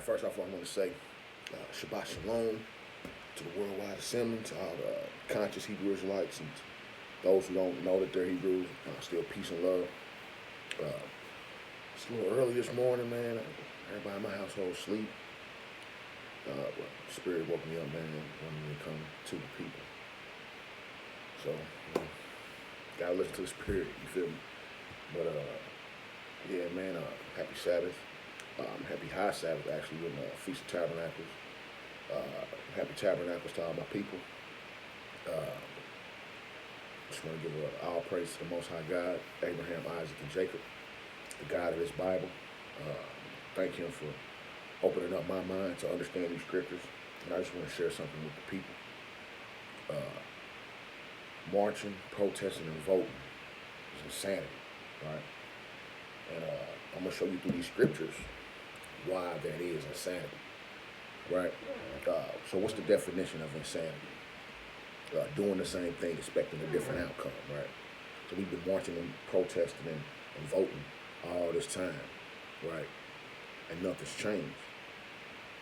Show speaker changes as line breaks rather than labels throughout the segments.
First off, I want to say Shabbat Shalom to the worldwide assembly, to all the conscious Hebrew Israelites, and those who don't know that they're Hebrews. Still peace and love. It's a little early this morning, man. Everybody in my household asleep. But Spirit woke me up, man, and wanted me to come to the people. So, gotta listen to the Spirit, you feel me? But, yeah, man, happy Sabbath. Happy High Sabbath, actually, with Feast of Tabernacles. Happy Tabernacles to all my people. Just want to give all praise to the Most High God, Abraham, Isaac, and Jacob, the God of this Bible. Thank Him for opening up my mind to understand these scriptures. And I just want to share something with the people. Marching, protesting, and voting is insanity, right? And I'm going to show you through these scriptures why that is insanity, right? So what's the definition of insanity? Doing the same thing, expecting a different outcome, right? So we've been marching and protesting and voting all this time, right? And nothing's changed,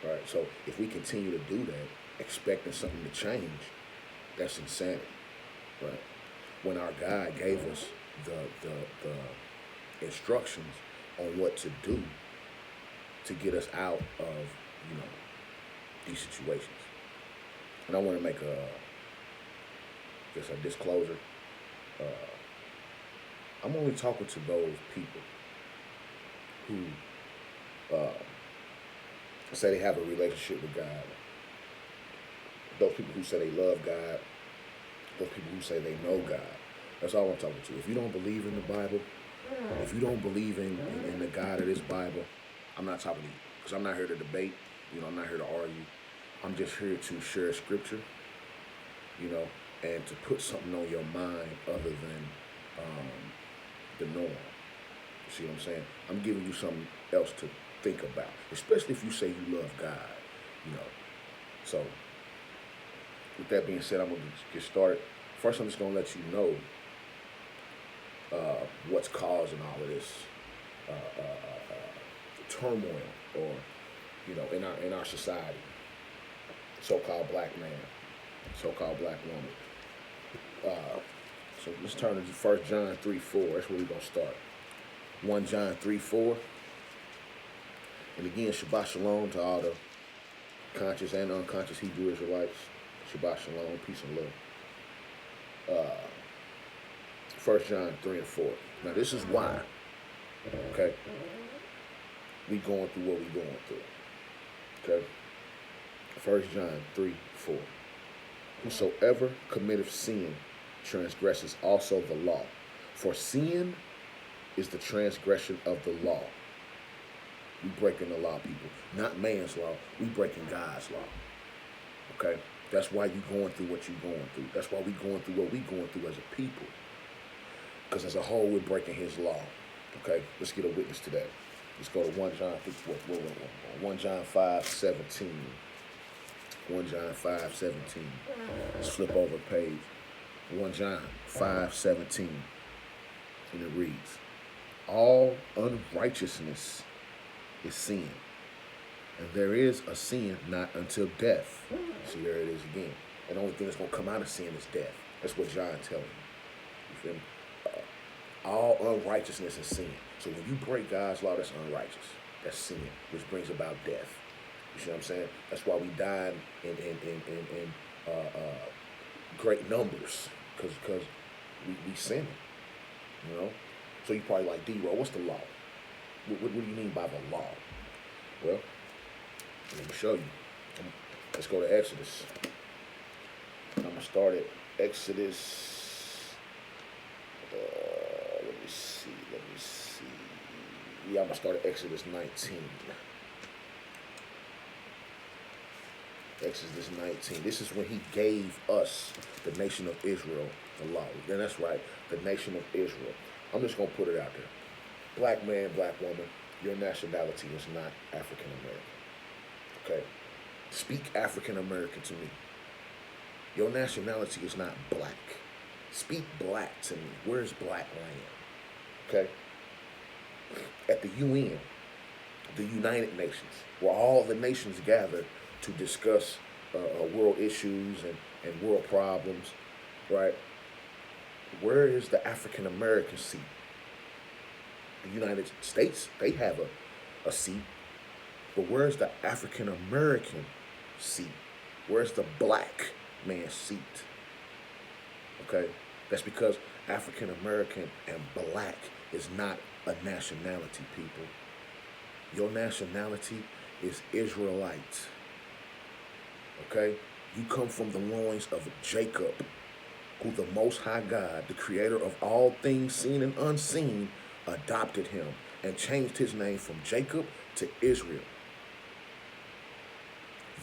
right? So if we continue to do that, expecting something to change, that's insanity, right? When our God gave us the instructions on what to do to get us out of, these situations. And I want to make a disclosure. I'm only talking to those people who say they have a relationship with God. Those people who say they love God. Those people who say they know God. That's all I'm talking to. If you don't believe in the Bible, if you don't believe in the God of this Bible, I'm not talking to you. Because I'm not here to debate. I'm not here to argue. I'm just here to share scripture, and to put something on your mind other than the norm. You see what I'm saying? I'm giving you something else to think about, especially if you say you love God, So, with that being said, I'm going to get started. First, I'm just going to let you know what's causing all of this turmoil, or in our society. So-called black man, so-called black woman. So let's turn to 1 John 3:4. That's where we're going to start. 1 John 3:4. And again, Shabbat Shalom to all the conscious and unconscious Hebrew Israelites. Shabbat Shalom, peace and love. 1 John 3 and 4. Now this is why, okay, we going through what we going through. Okay? 1 John 3:4. Whosoever committeth sin transgresses also the law. For sin is the transgression of the law. We breaking the law, people. Not man's law. We breaking God's law. Okay? That's why you going through what you're going through. That's why we going through what we going through as a people. Because as a whole, we're breaking His law. Okay? Let's get a witness to that. Let's go to 1 John 1 John 5:17. 1 John 5:17. Let's flip over a page. 1 John 5:17. And it reads, all unrighteousness is sin. And there is a sin not until death. See, there it is again. And the only thing that's going to come out of sin is death. That's what John's telling you. You feel me? All unrighteousness is sin. So when you break God's law, that's unrighteous. That's sin, which brings about death. You see what I'm saying? That's why we died in great numbers, because we sin. So you probably like, D-Roll, what's the law? What do you mean by the law? Well, let me show you. Let's go to Exodus. I'm going to start at Exodus. Let me see. Yeah, I'm going to start at Exodus 19. Exodus 19. This is when He gave us, the nation of Israel, the law. And that's right, the nation of Israel. I'm just going to put it out there. Black man, black woman, your nationality is not African American. Okay? Speak African American to me. Your nationality is not black. Speak black to me. Where's black land? Okay? At the UN, the United Nations, where all the nations gather to discuss world issues and world problems, right? Where is the African American seat? The United States, they have a seat, but where's the African American seat? Where's the black man's seat? Okay? That's because African American and black is not a nationality, people. Your nationality is Israelite. Okay? You come from the loins of Jacob, who the Most High God, the creator of all things seen and unseen, adopted him and changed his name from Jacob to Israel.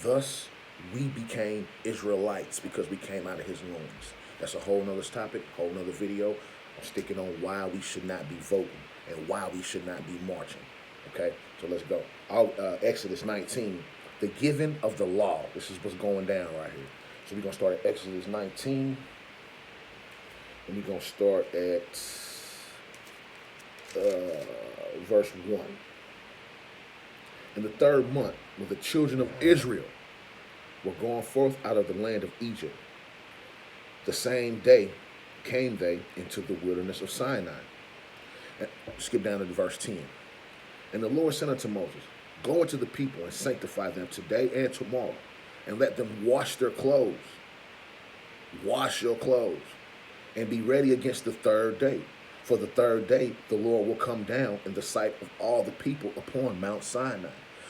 Thus, we became Israelites because we came out of his loins. That's a whole nother topic, whole nother video. I'm sticking on why we should not be voting and why we should not be marching. Okay, so let's go. Exodus 19, the giving of the law. This is what's going down right here. So we're going to start at Exodus 19, and we're going to start at verse 1. In the 3rd month, when the children of Israel were going forth out of the land of Egypt, the same day came they into the wilderness of Sinai. And skip down to verse 10. And the Lord said unto Moses, go into the people and sanctify them today and tomorrow, and let them wash their clothes. Wash your clothes, and be ready against the 3rd day. For the 3rd day the Lord will come down in the sight of all the people upon Mount Sinai.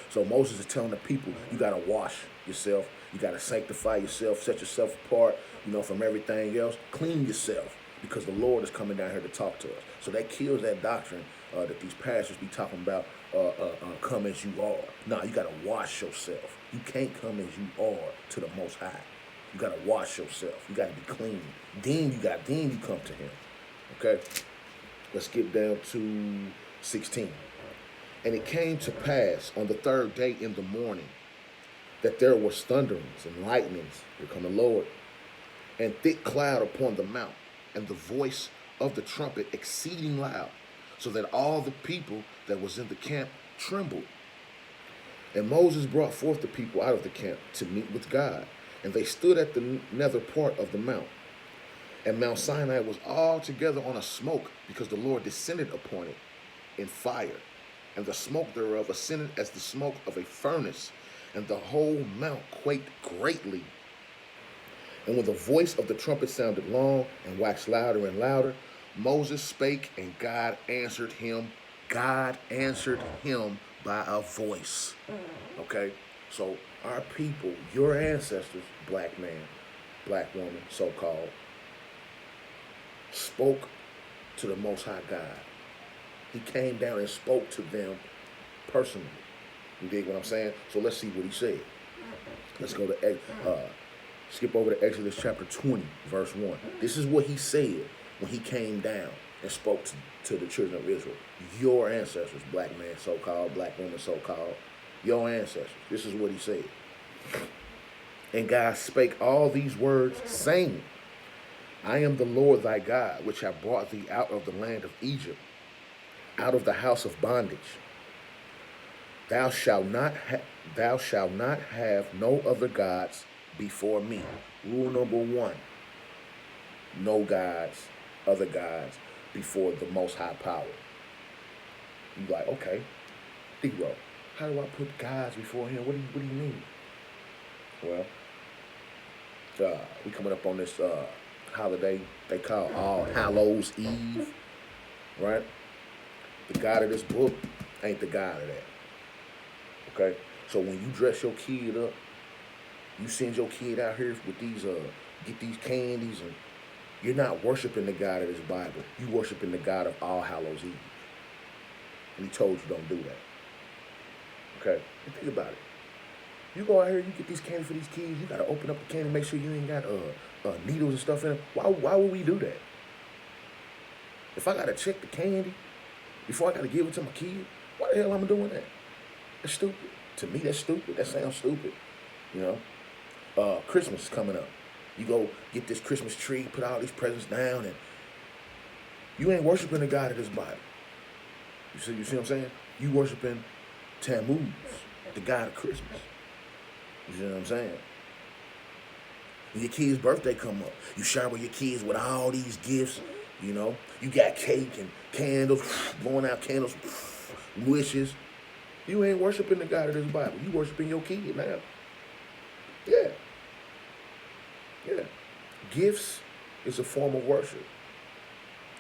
So Moses is telling the people, you got to wash yourself. You got to sanctify yourself, set yourself apart, from everything else. Clean yourself, because the Lord is coming down here to talk to us. So that kills that doctrine that these pastors be talking about, come as you are. No, you got to wash yourself. You can't come as you are to the Most High. You got to wash yourself. You got to be clean. Then you come to him. Okay? Let's get down to 16. And it came to pass on the 3rd day in the morning that there was thunderings and lightnings, here come the Lord, and thick cloud upon the mount, and the voice of the trumpet exceeding loud, so that all the people that was in the camp trembled. And Moses brought forth the people out of the camp to meet with God, and they stood at the nether part of the mount. And Mount Sinai was altogether on a smoke, because the Lord descended upon it in fire, and the smoke thereof ascended as the smoke of a furnace, and the whole mount quaked greatly. And when the voice of the trumpet sounded long and waxed louder and louder, Moses spake, and God answered him. God answered him by a voice. Okay? So our people, your ancestors, black man, black woman, so-called, spoke to the Most High God. He came down and spoke to them personally. You dig what I'm saying? So let's see what he said. Let's go to skip over to Exodus chapter 20, verse 1. This is what he said when he came down and spoke to the children of Israel. Your ancestors, black man, so-called, black woman, so-called, your ancestors. This is what he said. And God spake all these words, saying, I am the Lord thy God, which have brought thee out of the land of Egypt, out of the house of bondage. Thou shalt not have no other gods before me. Rule number 1. No gods, other gods, before the Most High power. You like, okay, Negro, how do I put gods before him? What do you mean? Well, we coming up on this holiday they call All Hallows Eve, right? The God of this book ain't the God of that. Okay? So when you dress your kid up, you send your kid out here with these get these candies, and you're not worshiping the God of this Bible. You worshiping the God of All Hallows Eve. And he told you don't do that. Okay? And think about it. You go out here, you get these candy for these kids, you gotta open up the candy, make sure you ain't got needles and stuff in it. Why would we do that? If I gotta check the candy before I gotta give it to my kid, why the hell am I doing that? That's stupid. To me, that's stupid. That sounds stupid. Christmas is coming up. You go get this Christmas tree, put all these presents down, and you ain't worshiping the God of this Bible. You see what I'm saying? You worshiping Tammuz, the god of Christmas. You know what I'm saying? When your kid's birthday come up, you shower your kids with all these gifts. You know, you got cake and candles, blowing out candles, wishes. You ain't worshiping the God of this Bible. You worshiping your kid now. Yeah. Yeah. Gifts is a form of worship.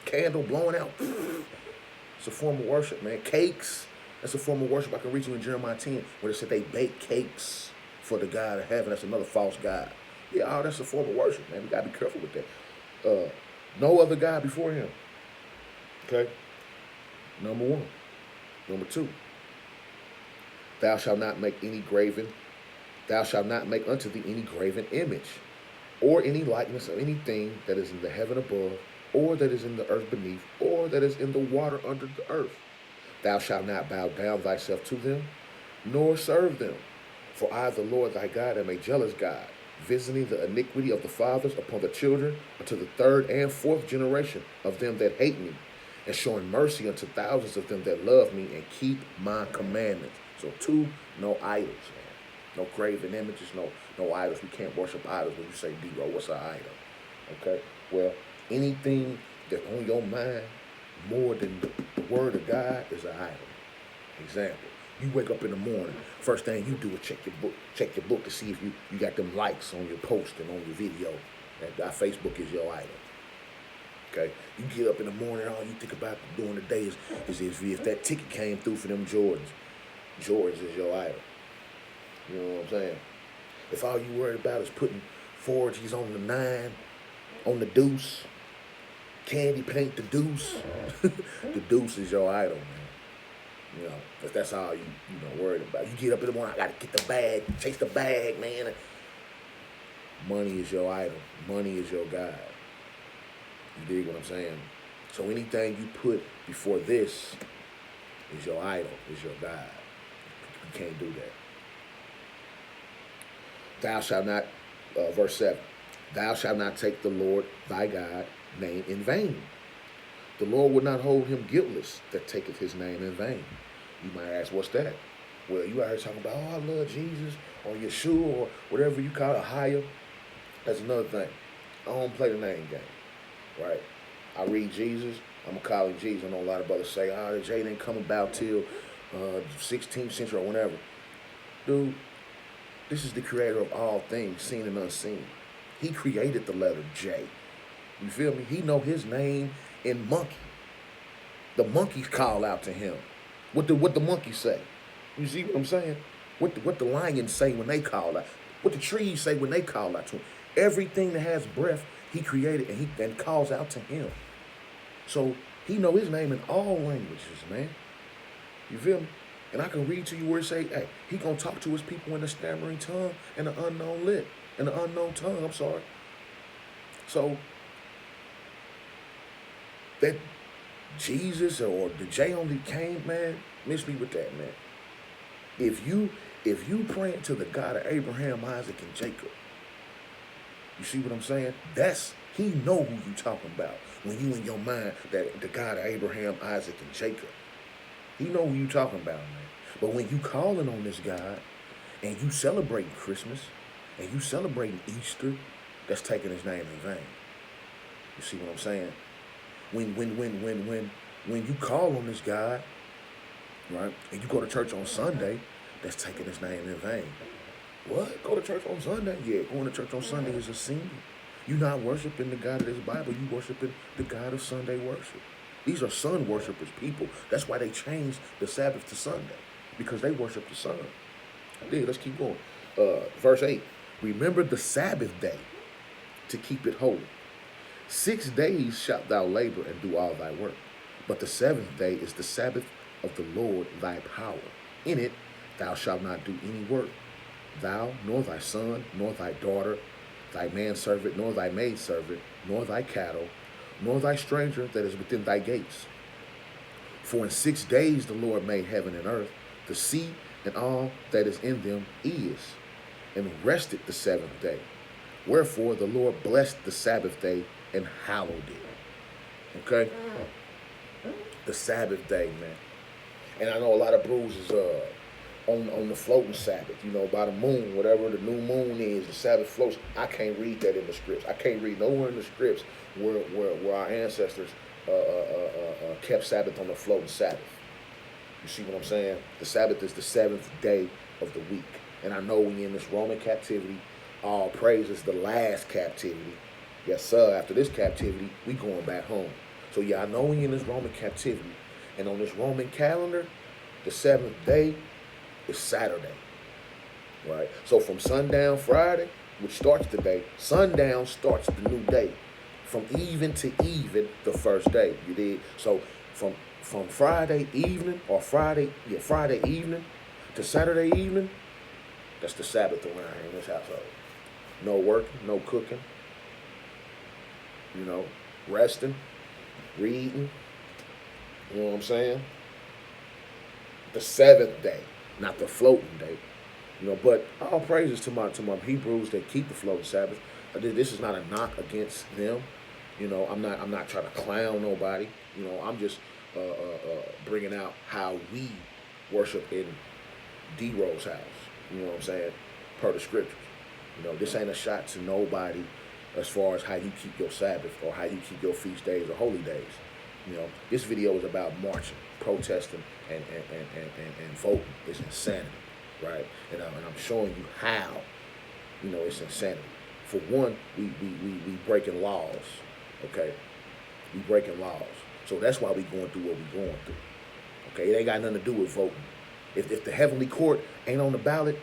Candle blowing out. It's a form of worship, man. Cakes, that's a form of worship. I can read you in Jeremiah 10 where it said they bake cakes for the God of heaven. That's another false God. Yeah, that's a form of worship, man. We got to be careful with that. No other God before him. Okay? Number one. Number two. Thou shalt not make any graven. Thou shalt not make unto thee any graven image, or any likeness of anything that is in the heaven above, or that is in the earth beneath, or that is in the water under the earth. Thou shalt not bow down thyself to them, nor serve them. For I, the Lord thy God, am a jealous God, visiting the iniquity of the fathers upon the children unto the third and fourth generation of them that hate me, and showing mercy unto thousands of them that love me and keep my commandments. So two, no idols, man. No graven images, no idols. We can't worship idols. When you say, D-Ro, what's an idol? Okay? Well, anything that's on your mind more than the word of God is an idol. Example. You wake up in the morning, first thing you do is check your book to see if you got them likes on your post and on your video. That Facebook is your idol. Okay? You get up in the morning, all you think about during the day is if that ticket came through for them Jordans. Jordans is your idol. You know what I'm saying? If all you worried about is putting 4Gs on the 9, on the deuce, candy paint the deuce, the deuce is your idol, man. You know, if that's all you worried about. You get up in the morning, I gotta get the bag, chase the bag, man. Money is your idol. Money is your God. You dig what I'm saying? So anything you put before this is your idol, is your God. You can't do that. Thou shalt not, verse 7, thou shalt not take the Lord thy God name in vain. The Lord would not hold him guiltless that taketh his name in vain. You might ask, what's that? Well, you out here talking about, oh, I love Jesus, or Yeshua, or whatever you call it, higher. That's another thing. I don't play the name game, right? I read Jesus, I'm going to call him Jesus. I know a lot of brothers say, oh, the J didn't come about till 16th century or whatever. Dude, this is the creator of all things, seen and unseen. He created the letter J. You feel me? He know his name in monkey. The monkeys call out to him. What the monkeys say? You see what I'm saying? What the lions say when they call out. What the trees say when they call out to him. Everything that has breath, he created and calls out to him. So he know his name in all languages, man. You feel me? And I can read to you where it say, hey, he gonna talk to his people in the stammering tongue and the unknown lip. And the unknown tongue, I'm sorry. So that Jesus or the J only came, man, miss me with that, man. If you praying to the God of Abraham, Isaac, and Jacob, you see what I'm saying? He know who you talking about when you in your mind that the God of Abraham, Isaac, and Jacob. He know who you talking about, man. But when you calling on this God and you celebrating Christmas and you celebrating Easter, that's taking his name in vain. You see what I'm saying? When you call on this God, right, and you go to church on Sunday, that's taking his name in vain. What? Go to church on Sunday? Yeah, going to church on Sunday is a sin. You're not worshiping the God of this Bible. You worshiping the God of Sunday worship. These are sun worshipers, people. That's why they changed the Sabbath to Sunday, because they worship the sun. Yeah, let's keep going. Verse 8, remember the Sabbath day to keep it holy. 6 days shalt thou labor and do all thy work. But the seventh day is the Sabbath of the Lord thy power. In it thou shalt not do any work, thou, nor thy son, nor thy daughter, thy manservant, nor thy maidservant, nor thy cattle, nor thy stranger that is within thy gates. For in 6 days the Lord made heaven and earth, the sea and all that is in them is, and rested the seventh day. Wherefore the Lord blessed the Sabbath day and hallowed it. Okay? The Sabbath day, man. And I know a lot of bruises on the floating Sabbath, by the moon, whatever the new moon is, the Sabbath floats. I can't read that in the scripts. I can't read nowhere in the scripts where our ancestors kept Sabbath on the floating Sabbath. You see what I'm saying? The Sabbath is the seventh day of the week. And I know we in this Roman captivity. All praise is the last captivity. Yes, sir. After this captivity, we going back home. So yeah, I know we in this Roman captivity. And on this Roman calendar, the seventh day is Saturday. Right? So from sundown Friday, which starts today, sundown starts the new day. From even to even, the first day. You did? So from Friday evening Friday evening to Saturday evening, that's the Sabbath around here in this household. No working, no cooking, resting, reading. You know what I'm saying? The seventh day, not the floating day. But all praises to my Hebrews that keep the floating Sabbath. This is not a knock against them. I'm not trying to clown nobody. I'm just bringing out how we worship in D-Rose house. You know what I'm saying? Per the scriptures. This ain't a shot to nobody as far as how you keep your Sabbath or how you keep your feast days or holy days. This video is about marching, protesting, and voting. It's insanity, right? And I'm showing you how, it's insanity. For one, we breaking laws, okay? We breaking laws. So that's why we going through what we going through, okay? It ain't got nothing to do with voting. If the heavenly court ain't on the ballot,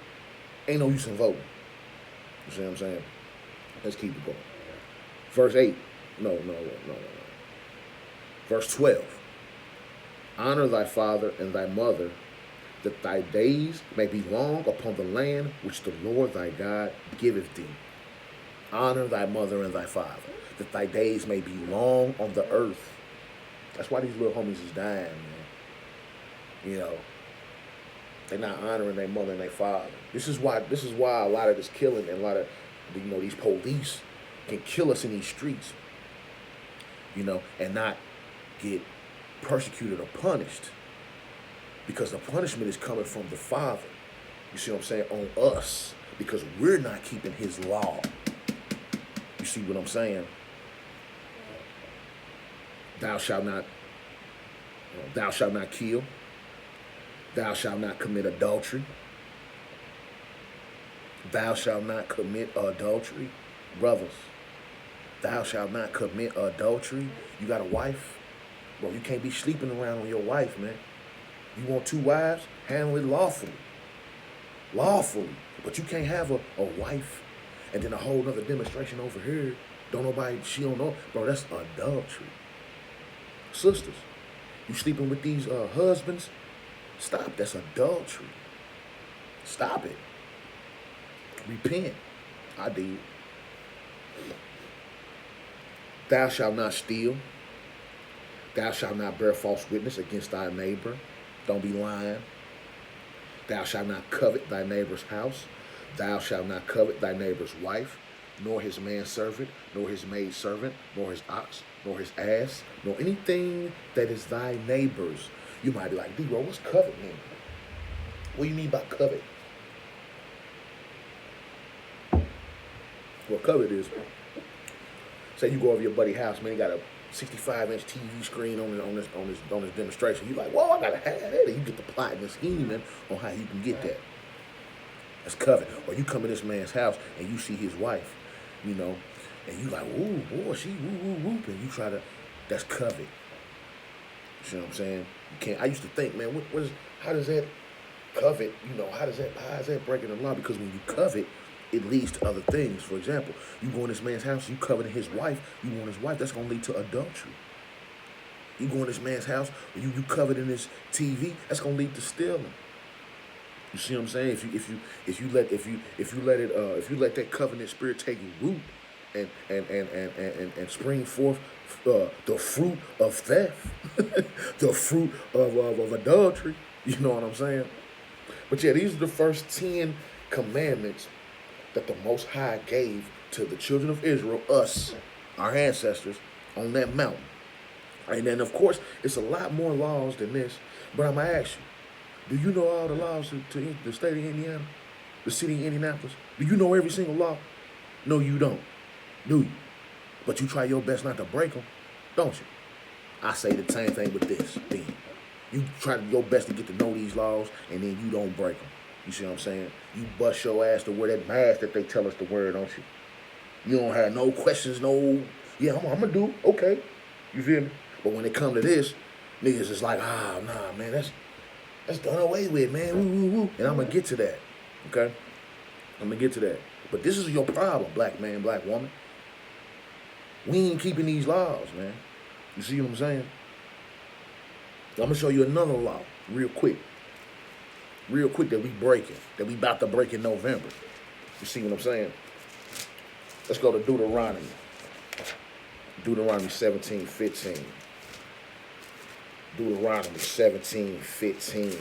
ain't no use in voting. You see what I'm saying? Let's keep it going. Verse 8. No. Verse 12. Honor thy father and thy mother, that thy days may be long upon the land which the Lord thy God giveth thee. Honor thy mother and thy father, that thy days may be long on the earth. That's why these little homies is dying, man. They're not honoring their mother and their father. This is why a lot of this killing and a lot of these police can kill us in these streets, and not get persecuted or punished, because the punishment is coming from the Father. You see what I'm saying? On us, because we're not keeping His law. You see what I'm saying? Thou shalt not kill. Thou shalt not commit adultery. Thou shalt not commit adultery. Brothers, thou shalt not commit adultery. You got a wife? Bro, you can't be sleeping around on your wife, man. You want 2 wives? Handle it lawfully. Lawfully. But you can't have a wife and then a whole other demonstration over here. She don't know. Bro, that's adultery. Sisters, you sleeping with these husbands? Stop. That's adultery. Stop it. Repent. I did. Thou shalt not steal. Thou shalt not bear false witness against thy neighbor. Don't be lying. Thou shalt not covet thy neighbor's house. Thou shalt not covet thy neighbor's wife, nor his manservant, nor his maidservant, nor his ox, nor his ass, nor anything that is thy neighbor's. You might be like, D-Ro, what's covet mean? What do you mean by covet? Well, covet is, say you go over your buddy's house, man, he got a 65-inch TV screen on this demonstration. You're like, whoa, I gotta have that. And you get the plotting and scheming on how you can get that. That's covet. Or you come to this man's house and you see his wife, and you like, ooh, boy, she woo, and you try to, that's covet. You see what I'm saying? You can't. I used to think, man, how does that covet? How is that breaking the law? Because when you covet, it leads to other things. For example, you go in this man's house, you coveting his wife, you want his wife, that's gonna lead to adultery. You go in this man's house, you coveting his TV, that's gonna lead to stealing. You see what I'm saying? If you let that covenant spirit take root and spring forth the fruit of theft, the fruit of adultery. You know what I'm saying? But yeah, these are the first 10 commandments that the Most High gave to the children of Israel, us, our ancestors, on that mountain. And then, of course, it's a lot more laws than this. But I'm going to ask you, Do you know all the laws to the state of Indiana? The city of Indianapolis? Do you know every single law? No, you don't. Do you? But you try your best not to break them, don't you? I say the same thing with this, then. You try your best to get to know these laws, and then you don't break them. You see what I'm saying? You bust your ass to wear that mask that they tell us to wear, don't you? You don't have no questions, no, yeah, I'm going to do, okay. You feel me? But when it come to this, niggas is like, nah, man, that's done away with, man, woo. And I'm going to get to that, okay? I'm going to get to that. But this is your problem, black man, black woman. We ain't keeping these laws, man. You see what I'm saying? I'm going to show you another law real quick. Real quick that we breaking, that we about to break in November. You see what I'm saying? Let's go to Deuteronomy. Deuteronomy 17:15. Deuteronomy 17:15.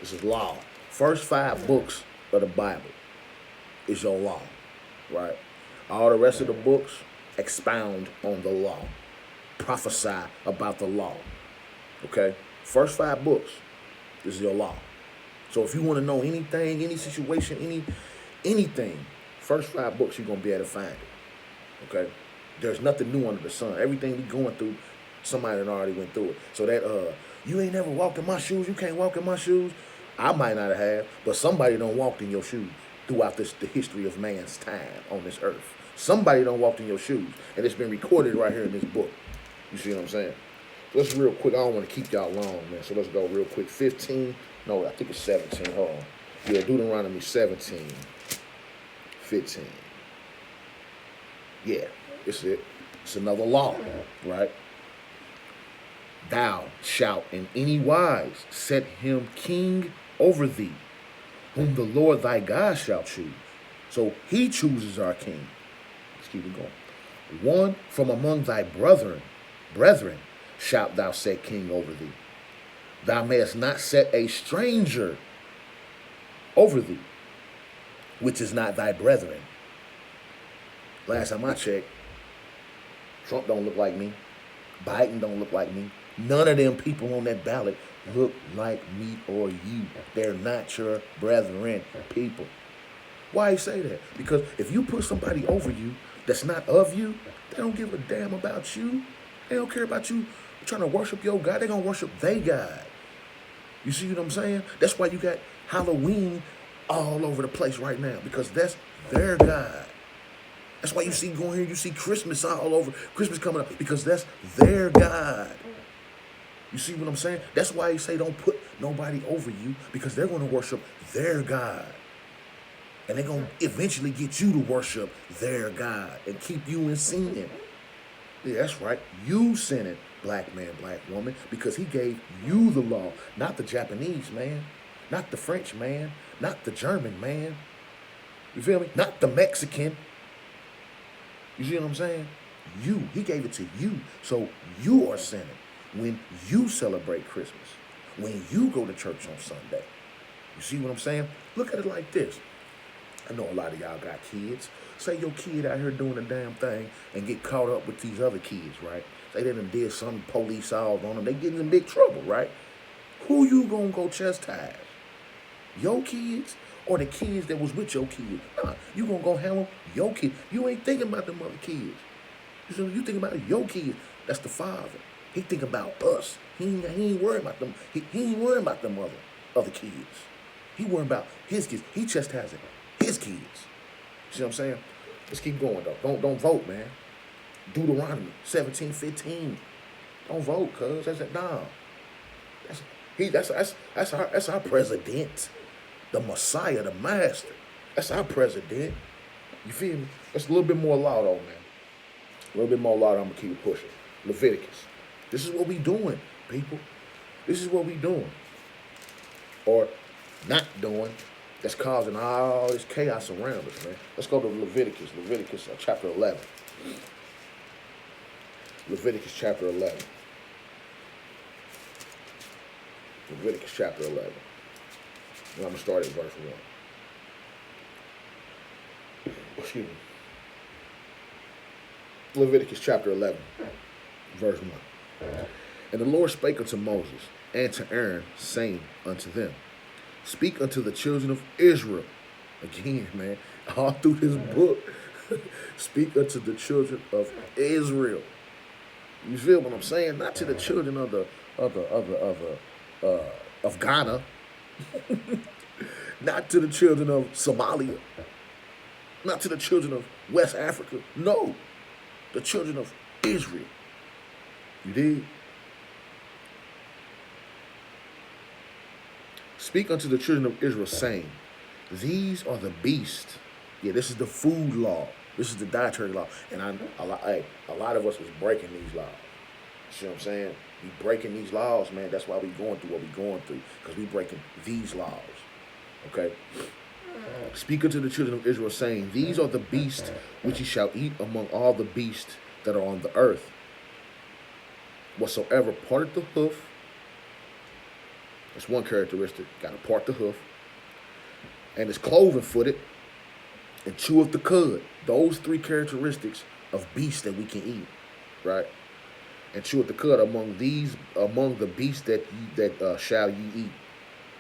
This is law. First 5 books of the Bible is your law, right? All the rest of the books expound on the law. Prophesy about the law. Okay? First 5 books, this is your law. So if you want to know anything, any situation, anything, first 5 books you're gonna be able to find it. Okay? There's nothing new under the sun. Everything we going through, somebody already went through it. So that you ain't never walked in my shoes, you can't walk in my shoes. I might not have, but somebody done walked in your shoes throughout the history of man's time on this earth. Somebody done walked in your shoes, and it's been recorded right here in this book. You see what I'm saying? Let's real quick. I don't want to keep y'all long, man. So let's go real quick. 15. No, I think it's 17. Hold on. Yeah, Deuteronomy 17. 15. Yeah, it's it. It's another law, right? Thou shalt in any wise set him king over thee, whom the Lord thy God shall choose. So he chooses our king. Let's keep it going. One from among thy brethren shalt thou set king over thee. Thou mayest not set a stranger over thee, which is not thy brethren. Last time I checked, Trump don't look like me. Biden don't look like me. None of them people on that ballot look like me or you. They're not your brethren, people. Why you say that? Because if you put somebody over you that's not of you, they don't give a damn about you. They don't care about you trying to worship your God. They're going to worship their God. You see what I'm saying? That's why you got Halloween all over the place right now, because that's their God. That's why you see going here, you see Christmas all over, Christmas coming up, because that's their God. You see what I'm saying? That's why you say don't put nobody over you, because they're going to worship their God. And they're going to eventually get you to worship their God and keep you in sin. Yeah, that's right. You sinning, black man, black woman, because he gave you the law, not the Japanese man, not the French man, not the German man. You feel me? Not the Mexican. You see what I'm saying? You. He gave it to you. So you are sinning when you celebrate Christmas, when you go to church on Sunday. You see what I'm saying? Look at it like this. I know a lot of y'all got kids. Say your kid out here doing a damn thing and get caught up with these other kids, right? Say they done did some police solve on them. They getting in big trouble, right? Who you gonna go chastise? Your kids or the kids that was with your kids? Nah, you gonna go handle your kids. You ain't thinking about them other kids. You think about your kids. That's the father. He think about us. He ain't worried about them. He ain't worried about them other kids. He worried about his kids. He chastising his kids. See what I'm saying? Let's keep going though. Don't vote, man. Deuteronomy 17:15. Don't vote, cuz. That's our president. The Messiah, the master. That's our president. You feel me? That's a little bit more law though, man. A little bit more law, I'm gonna keep it pushing. Leviticus. This is what we doing, people. This is what we doing. Or not doing. That's causing all this chaos around us, man. Let's go to Leviticus. Leviticus chapter 11. Leviticus chapter 11. Leviticus chapter 11. And I'm going to start at verse 1. Excuse me. Leviticus chapter 11, verse 1. And the Lord spake unto Moses, and to Aaron, saying unto them, speak unto the children of Israel. Again, man, all through this book, speak unto the children of Israel. You feel what I'm saying? Not to the children of of Ghana, not to the children of Somalia, not to the children of West Africa. No, the children of Israel. You did? Speak unto the children of Israel, saying, these are the beasts. Yeah, this is the food law. This is the dietary law. And a lot of us is breaking these laws. You see what I'm saying? We breaking these laws, man. That's why we going through what we going through. Because we breaking these laws. Okay? Speak unto the children of Israel, saying, these are the beasts which ye shall eat among all the beasts that are on the earth. Whatsoever parted the hoof, that's one characteristic, got to part the hoof, and is cloven-footed, and cheweth the cud. Those three characteristics of beasts that we can eat, right? And cheweth the cud among the beasts that shall ye eat.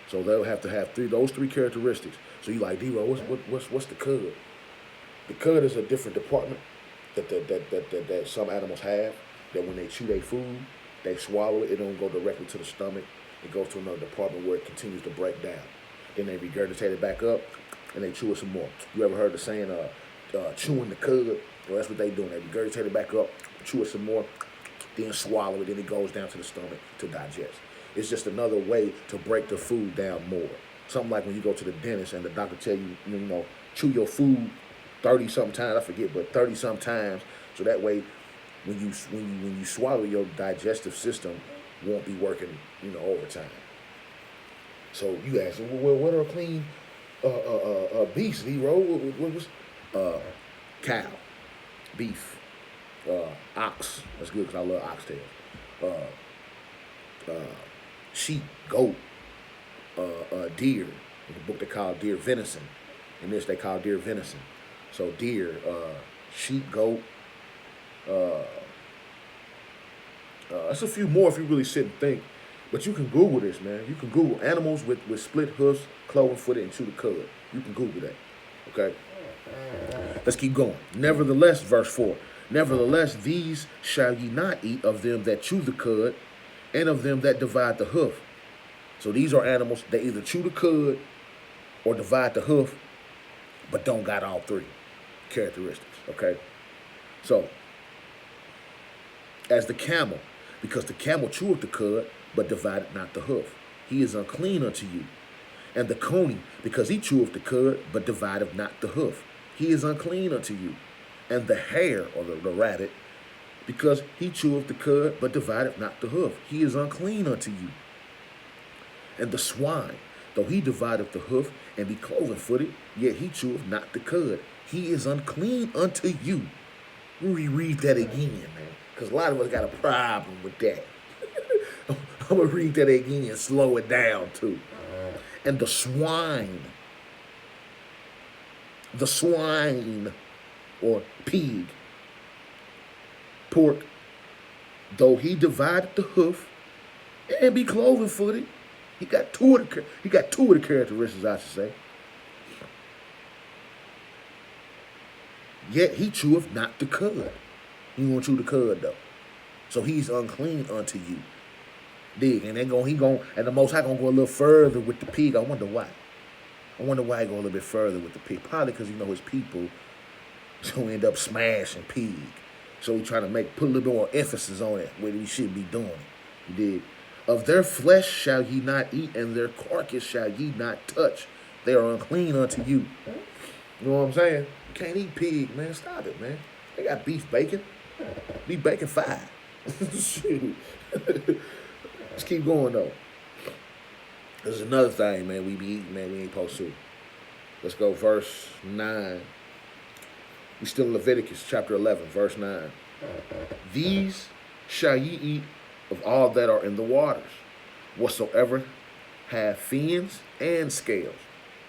So they'll have to have those three characteristics. So you like, D-Ro, what's the cud? The cud is a different department that some animals have. That when they chew their food, they swallow it. It don't go directly to the stomach. It goes to another department where it continues to break down. Then they regurgitate it back up, and they chew it some more. You ever heard the saying, chewing the cud? Well, that's what they doing. They regurgitate it back up, chew it some more, then swallow it, then it goes down to the stomach to digest. It's just another way to break the food down more. Something like when you go to the dentist and the doctor tell you, chew your food 30-something times, I forget, but 30-something times, so that way when you swallow, your digestive system won't be working, overtime. So you ask, well, what are clean beasts, D-Ro? What was cow, beef, ox. That's good because I love oxtails. Sheep, goat, deer. In the book they call deer venison. In this they call deer venison. So deer, sheep, goat. That's a few more if you really sit and think. But you can Google this, man. You can Google animals with split hoofs, cloven-footed, and chew the cud. You can Google that. Okay? Let's keep going. Nevertheless, verse 4. Nevertheless, these shall ye not eat of them that chew the cud, and of them that divide the hoof. So these are animals that either chew the cud or divide the hoof, but don't got all three characteristics. Okay? So, as the camel, because the camel cheweth the cud, but divided not the hoof. He is unclean unto you. And the coney, because he cheweth the cud, but divideth not the hoof. He is unclean unto you. And the hare, or the rabbit, because he cheweth the cud, but divideth not the hoof. He is unclean unto you. And the swine, though he divideth the hoof, and be cloven-footed, yet he cheweth not the cud. He is unclean unto you. Let me read that again, man, because a lot of us got a problem with that. I'm going to read that again and slow it down, too. And the swine, or pig, pork, though he divided the hoof and be cloven-footed, he got two of the characteristics, I should say. Yet he cheweth not the cud. He won't chew the cud, though. So he's unclean unto you. Dig. And and the Most High gonna go a little further with the pig. I wonder why. He go a little bit further with the pig. Probably because his people so end up smashing pig. So he's trying to put a little more emphasis on it where we shouldn't be doing it. You dig? Of their flesh shall ye not eat, and their carcass shall ye not touch. They are unclean unto you. You know what I'm saying? You can't eat pig, man. Stop it, man. They got beef bacon. Beef bacon 5. Shoot. Let's keep going, though. There's another thing, man, we be eating, man, we ain't supposed to. Let's go verse 9. We still in Leviticus chapter 11, verse 9. These shall ye eat of all that are in the waters, whatsoever have fins and scales.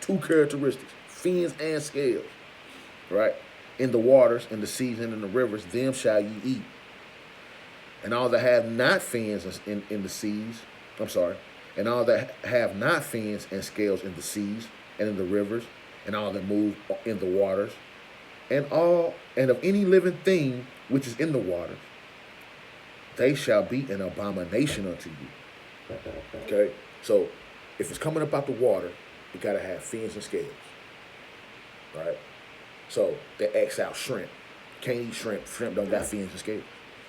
Two characteristics, fins and scales, right? In the waters, in the seas, and in the rivers, them shall ye eat. And all that have not fins in the seas, I'm sorry, and all that have not fins and scales in the seas and in the rivers, and all that move in the waters, and of any living thing which is in the waters, they shall be an abomination unto you. Okay? So if it's coming up out the water, it gotta have fins and scales. Right? So they X out shrimp. Can't eat shrimp. Shrimp don't got fins and scales.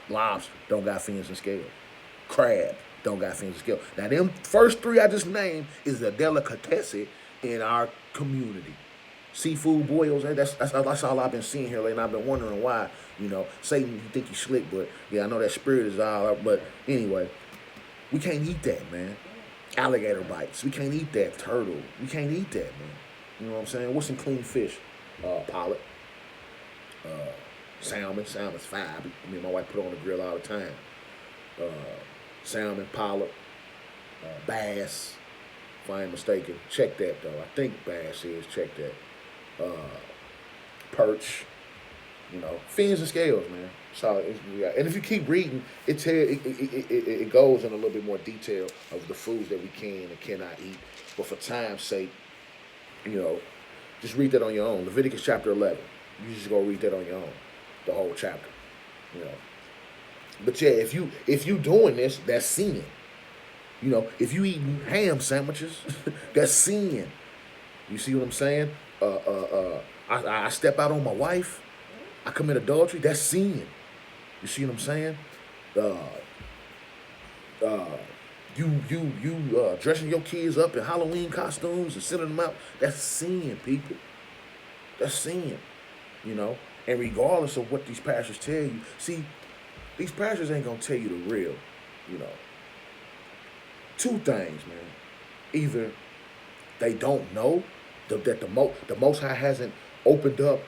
Lobster don't got fins and scales. Crab don't got fins and scales. Now them first three I just named is a delicatessen in our community. Seafood boils, that's all I've been seeing here lately, and I've been wondering why, Satan, you think he's slick, but yeah, I know that spirit is all up, but anyway, we can't eat that, man. Alligator bites, we can't eat that. Turtle, we can't eat that, man. You know what I'm saying? What's some clean fish? Pollock, salmon's fine. Me and my wife put it on the grill all the time. Salmon, pollock, bass, if I ain't mistaken. Check that, though. I think bass is, check that. Perch, fins and scales, man. So, and if you keep reading, it goes in a little bit more detail of the foods that we can and cannot eat. But for time's sake, just read that on your own. Leviticus chapter 11. You just go read that on your own, the whole chapter. But yeah, if you doing this, that's sin. If you eating ham sandwiches, that's sin. You see what I'm saying? I step out on my wife, I commit adultery, that's sin. You see what I'm saying? You dressing your kids up in Halloween costumes and sending them out, that's sin, people. That's sin. And regardless of what these pastors tell you, see, these pastors ain't gonna tell you the real, Two things, man. Either they don't know that the Most High hasn't opened up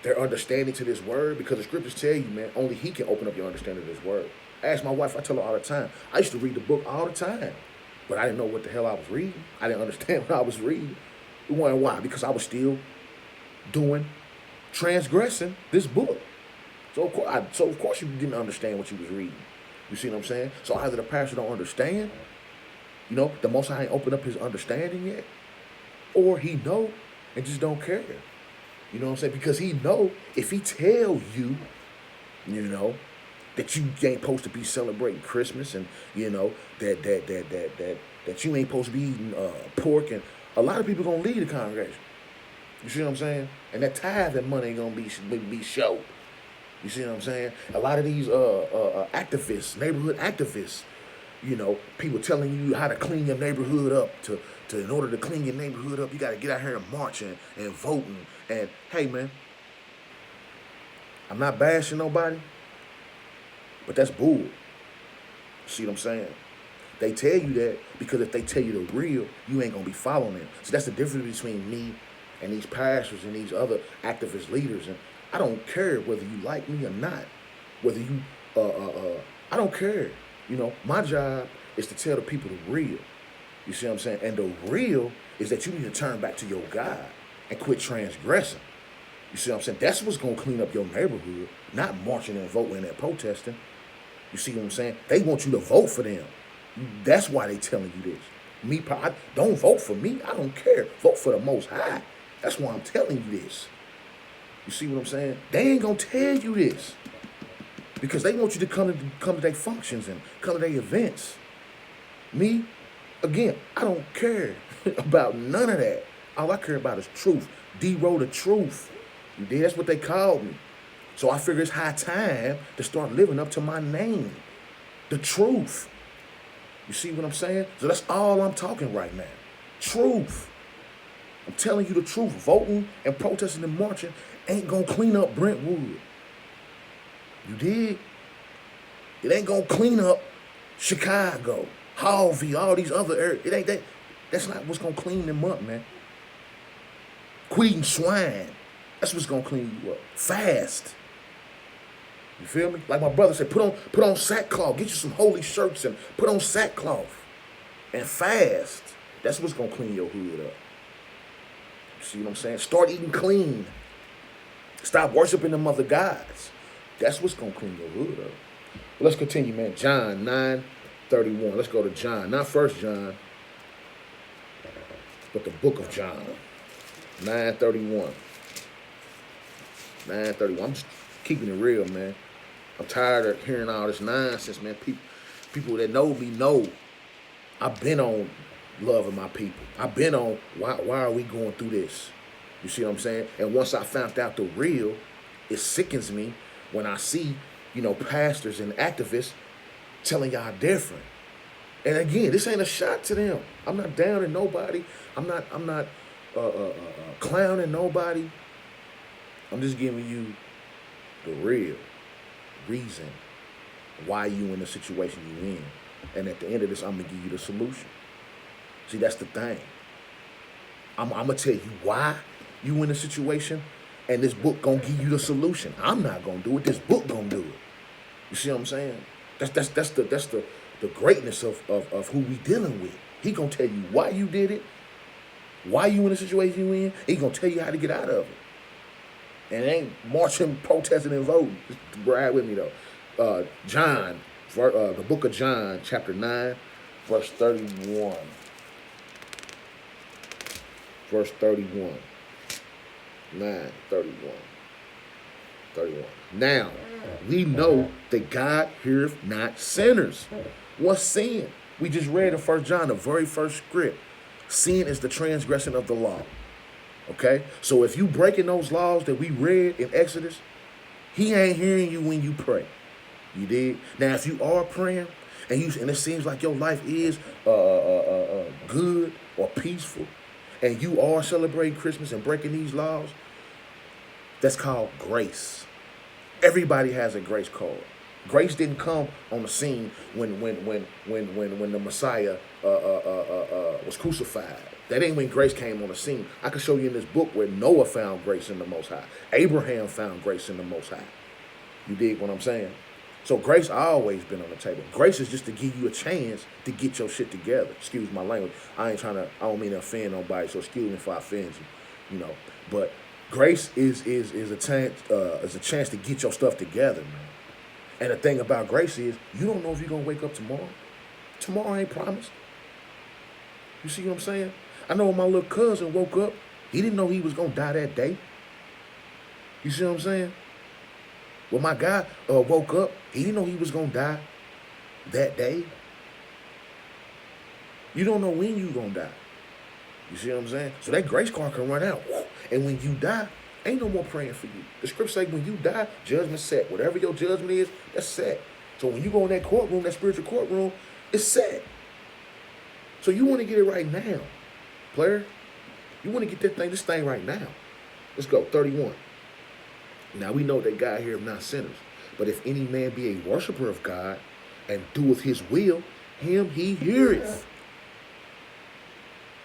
their understanding to this word, because the scriptures tell you, man, only He can open up your understanding of this word. I ask my wife, I tell her all the time. I used to read the book all the time, but I didn't know what the hell I was reading. I didn't understand what I was reading. Why? Because I was still transgressing this book. So of course you didn't understand what you was reading. You see what I'm saying? So either the pastor don't understand, the Most High ain't opened up his understanding yet, or he know and just don't care. You know what I'm saying? Because he know if he tell you, that you ain't supposed to be celebrating Christmas, and that you ain't supposed to be eating pork, and a lot of people gonna leave the congregation. You see what I'm saying? And that tithe and money ain't gonna be showed. You see what I'm saying? A lot of these activists, neighborhood activists, people telling you how to clean your neighborhood up. In order to clean your neighborhood up, you got to get out here and march and voting. And hey, man, I'm not bashing nobody, but that's bull. See what I'm saying? They tell you that because if they tell you the real, you ain't gonna be following them. So that's the difference between me and these pastors and these other activist leaders. And I don't care whether you like me or not, whether you, I don't care. My job is to tell the people the real. You see what I'm saying? And the real is that you need to turn back to your God and quit transgressing. You see what I'm saying? That's what's going to clean up your neighborhood, not marching and voting and protesting. You see what I'm saying? They want you to vote for them. That's why they telling you this. Don't vote for me. I don't care. Vote for the Most High. That's why I'm telling you this. You see what I'm saying? They ain't going to tell you this, because they want you to come to their functions and come to their events. Me, again, I don't care about none of that. All I care about is truth. D-Row the truth. You did? That's what they called me. So I figure it's high time to start living up to my name. The truth. You see what I'm saying? So that's all I'm talking right now. Truth. I'm telling you the truth. Voting and protesting and marching ain't gonna clean up Brentwood. You dig? It ain't gonna clean up Chicago, Harvey, all these other areas. It ain't that. That's not what's gonna clean them up, man. Quit eating swine. That's what's gonna clean you up. Fast. You feel me? Like my brother said, put on sackcloth. Get you some holy shirts and put on sackcloth. And fast. That's what's gonna clean your hood up. You see what I'm saying? Start eating clean. Stop worshiping them other gods. That's what's gonna clean your hood up. But let's continue, man. John 9, 31. Let's go to John. Not First John, but the book of John. 9:31. 9:31. I'm just keeping it real, man. I'm tired of hearing all this nonsense, man. People that know me know I've been on loving my people. I've been on why are we going through this? You see what I'm saying? And once I found out the real, it sickens me when I see, pastors and activists telling y'all different. And again, this ain't a shot to them. I'm not downing nobody. I'm not clowning nobody. I'm just giving you the real reason why you in the situation you in. And at the end of this, I'm gonna give you the solution. See, that's the thing. I'm gonna tell you why you in the situation, and this book gonna give you the solution. I'm not gonna do it. This book gonna do it. You see what I'm saying? That's the greatness of who we dealing with. He gonna tell you why you did it, why you in the situation you in. He gonna tell you how to get out of it. And it ain't marching, protesting, and voting. Just ride with me though. John, the book of John, chapter 9, verse 31. Verse 31. 9, 31. 31. Now, we know that God heareth not sinners. What's sin? We just read in 1 John, the very first script. Sin is the transgression of the law. Okay? So if you breaking those laws that we read in Exodus, he ain't hearing you when you pray. You did? Now, if you are praying, and it seems like your life is good or peaceful, and you are celebrating Christmas and breaking these laws, that's called grace. Everybody has a grace card. Grace didn't come on the scene when the Messiah was crucified. That ain't when grace came on the scene. I can show you in this book where Noah found grace in the Most High. Abraham found grace in the Most High. You dig what I'm saying? So grace always been on the table. Grace is just to give you a chance to get your shit together. Excuse my language. I don't mean to offend nobody, so excuse me if I offend you. But grace is a chance to get your stuff together, man. And the thing about grace is, you don't know if you're gonna wake up tomorrow. Tomorrow ain't promised. You see what I'm saying? I know when my little cousin woke up, he didn't know he was gonna die that day. You see what I'm saying? When my guy woke up, he didn't know he was gonna die that day. You don't know when you gonna die. You see what I'm saying? So that grace card can run out. And when you die, ain't no more praying for you. The script say when you die, judgment set. Whatever your judgment is, that's set. So when you go in that courtroom, that spiritual courtroom, it's set. So you want to get it right now, player. You want to get this thing right now. Let's go, 31. Now we know that God heareth not sinners. But if any man be a worshiper of God and doeth his will, him he heareth.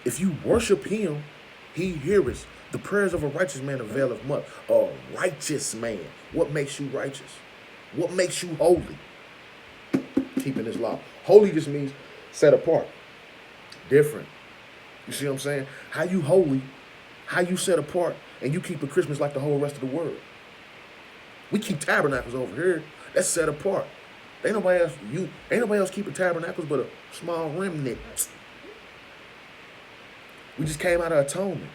If you worship him, he heareth. The prayers of a righteous man availeth much. A righteous man. What makes you righteous? What makes you holy? Keeping his law. Holy just means set apart. Different. You see what I'm saying? How you holy, how you set apart, and you keep a Christmas like the whole rest of the world. We keep tabernacles over here. That's set apart. Ain't nobody else keeping tabernacles but a small remnant. We just came out of atonement.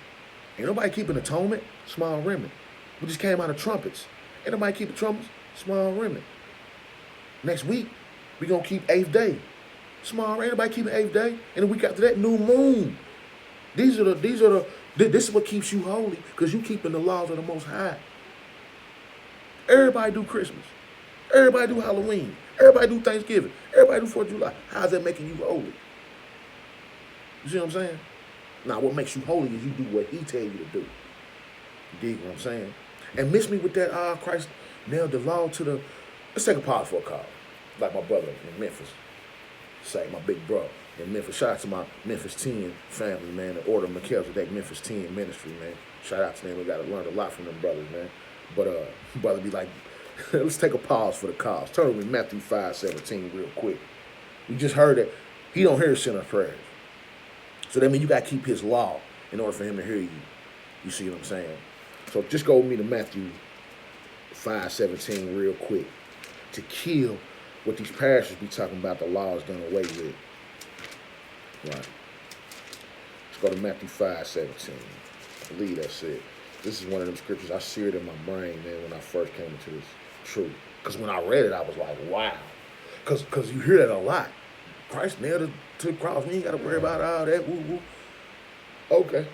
Ain't nobody keeping atonement, small remnant. We just came out of trumpets. Ain't nobody keeping trumpets, small remnant. Next week, we gonna keep 8th day. Small, ain't nobody keeping 8th day. And the week after that, new moon. This is what keeps you holy, because you keeping the laws of the Most High. Everybody do Christmas. Everybody do Halloween. Everybody do Thanksgiving. Everybody do 4th of July. How's that making you holy? You see what I'm saying? Now, what makes you holy is you do what he tell you to do. You dig what I'm saying? And miss me with that, Christ nailed the law to the... Let's take a pause for a call. Like my brother in Memphis. Say, my big bro in Memphis. Shout out to my Memphis 10 family, man. The Order of Melchizedek Memphis 10 ministry, man. Shout out to them. We got to learn a lot from them brothers, man. But brother be like, let's take a pause for the cause. Turn with Matthew 5:17 real quick. We just heard that he don't hear sinner prayers. So that means you got to keep his law in order for him to hear you. You see what I'm saying? So just go with me to Matthew 5:17 real quick. To kill what these pastors be talking about, the law is done away with. Right. Let's go to Matthew 5:17. I believe that's it. This is one of them scriptures I seared in my brain, man, when I first came into this truth. Because when I read it, I was like, wow. Because you hear that a lot. Christ nailed it to the cross. We ain't got to worry about all that. Woo, woo. Okay.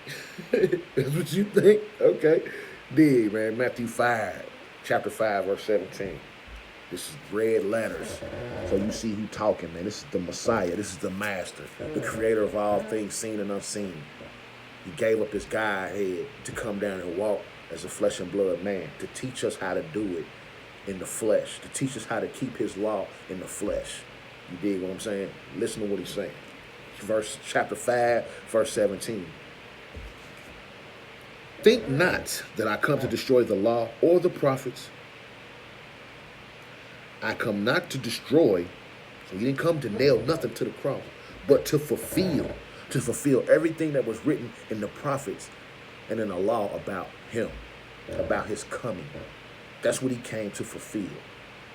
That's what you think? Okay. Dig, man. Matthew 5, chapter 5, verse 17. This is red letters. So you see who talking, man. This is the Messiah. This is the Master, the creator of all things seen and unseen. He gave up his Godhead to come down and walk as a flesh and blood man, to teach us how to do it in the flesh, to teach us how to keep his law in the flesh. You dig what I'm saying? Listen to what he's saying. Chapter 5, verse 17. Think not that I come to destroy the law or the prophets. I come not to destroy, so he didn't come to nail nothing to the cross, but to fulfill everything that was written in the prophets and in the law about him, about his coming. That's what he came to fulfill.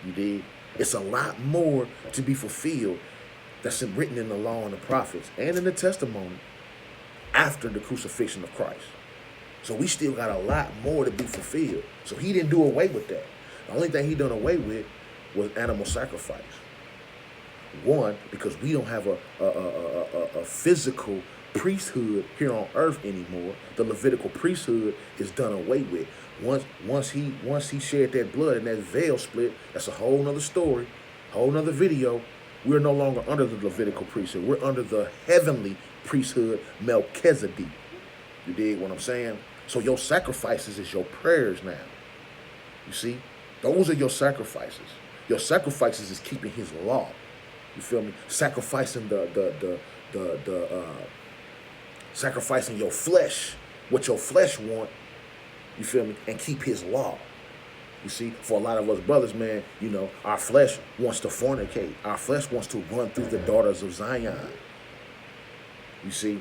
You dig? It's a lot more to be fulfilled that's written in the law and the prophets and in the testimony after the crucifixion of Christ. So we still got a lot more to be fulfilled. So he didn't do away with that. The only thing he done away with was animal sacrifice. One, because we don't have a physical priesthood here on earth anymore. The Levitical priesthood is done away with. Once he shed that blood and that veil split, that's a whole nother story, whole nother video. We're no longer under the Levitical priesthood. We're under the heavenly priesthood, Melchizedek. You dig what I'm saying? So your sacrifices is your prayers now. You see? Those are your sacrifices. Your sacrifices is keeping his law. You feel me? Sacrificing sacrificing your flesh, what your flesh want, you feel me? And keep his law. You see, for a lot of us brothers, man, you know, our flesh wants to fornicate. Our flesh wants to run through the daughters of Zion. You see?